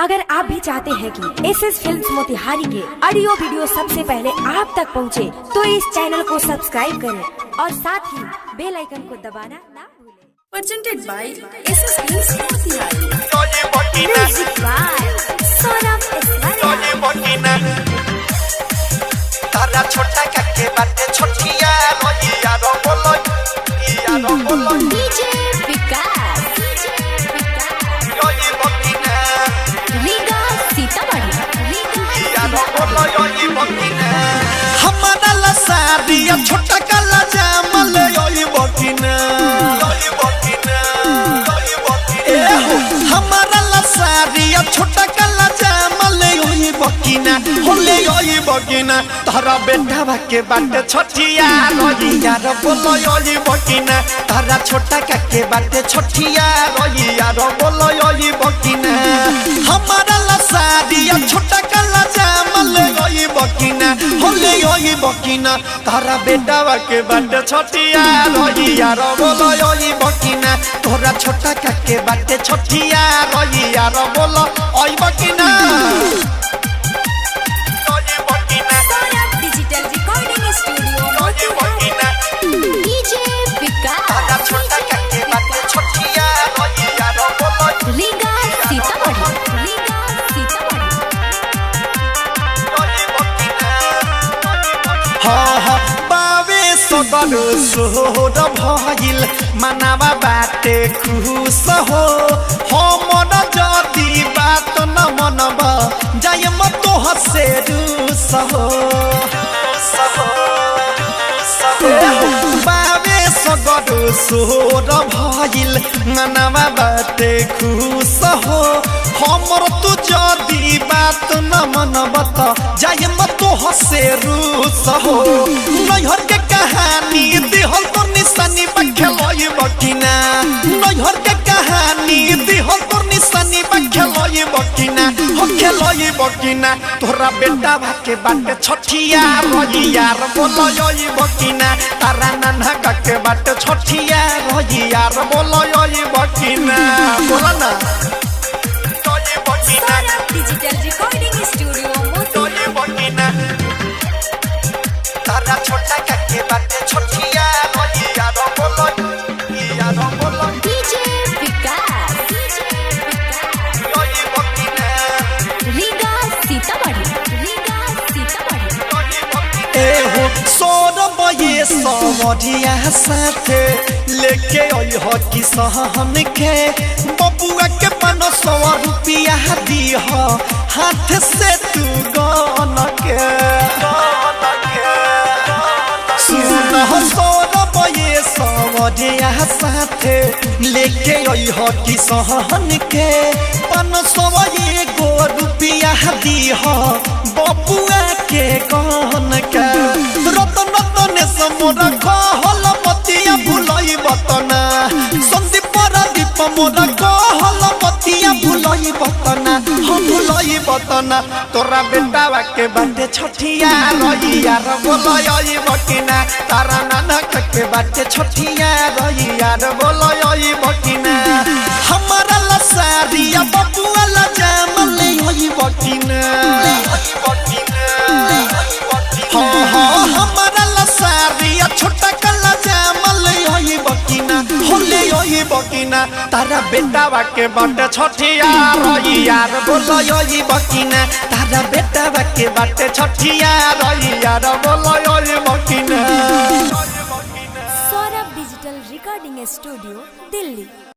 अगर आप भी चाहते हैं कि एसएस फिल्म्स मोतिहारी के ऑडियो वीडियो सबसे पहले आप तक पहुंचे, तो इस चैनल को सब्सक्राइब करें और साथ ही बेल आइकन को दबाना ना भूलें। Presented by SS films Motihari. Music by Saurabh Aishwarya. तारा छोटा काके बाटे छोटिया रोइया रो बोलो डीजे विकास योई बकिना लीगा सीतामढ़ी या रो बोलो योई बकिना हमारा लसारिया छोटा काला जामल योई बकिना ए हो हमारा लसारिया छोटा काला जामल योई बकिना होले योई बकिना तारा बेटा के बाटे छोटिया रोइया रो बोलो योई बकिना तारा छोटा काके बाटे छोटिया रोइया रो बोलो योई बकिना हमारा लसारिया छोटा काला जामल योई बकिना होले योई बकिना तारा बेटा के बाटे छोटिया रोइया रो बोलो योई बकिना तोरा छोटा काके बाटे छोटिया रोइया रो बोलो ओई बकिना Saurabh digital recording studio Motihari. DJ तारा विकास छोटा काके बाटे छोटिया रोइया रो बोलो लीगा सीतामढ़ी बावे सदर सोहर भइल मनावा बाटे खुश हो हमर जदी बात न मनब जाय म तोह से रूस हो बावे सदर सोहर भइल मनावा बाटे खुश हो हमर तू जदी बात न मनब त जाय म तोह से रूस हो नैहर के कहानी दिहल तो निशानी बखेलई बकिना नैहर के कहानी दिहल तो निशानी बखेलई बकिना हो खेलई बकिना तोरा बेटा भाके बाटे छठिया रोइया रो बोलो योई बकिना तारा नाना के बाटे छठिया रोइया रो बोलो योई बकिना बोला ना Saurabh digital recording studio Motihari. तारा छोटा काके बाटे छोटिया रोइया रो बोलो डीजे विकास योई बकिना लीगा सीतामढ़ी एहो सौरभ ये समझिया साथे लेके आई हो कि सहन के बबुआ के 500 रुपया दी हो हाथ से तू गन के सुन हो सौरभ ये समझिया साथे लेके आई हो कि सहन के 500 रुपया दी हो बबुआ के गन के रतन रतन समोरा कहल मतिया भुलई बतना संदीप दीप मोरा कहल मतिया भुलई बतना हम भुलई बतना तोरा बेटा के बाटे छठिया रोइया रो बोलई बकिना तारा नाना के बाटे छठिया रोइया रो बोलई बकिना हमारा लसारिया बबुआ ला जामल होई बकिना हमारा लसारिया छोटा कला जामल होई बकिना होले होई बकिना तारा बेटा के बाटे छठिया रोइया रो बोलो होई बकिना तारा बेटा के बाटे छठिया रोइया रो बोलो होई बकिना Saurabh digital recording studio Delhi.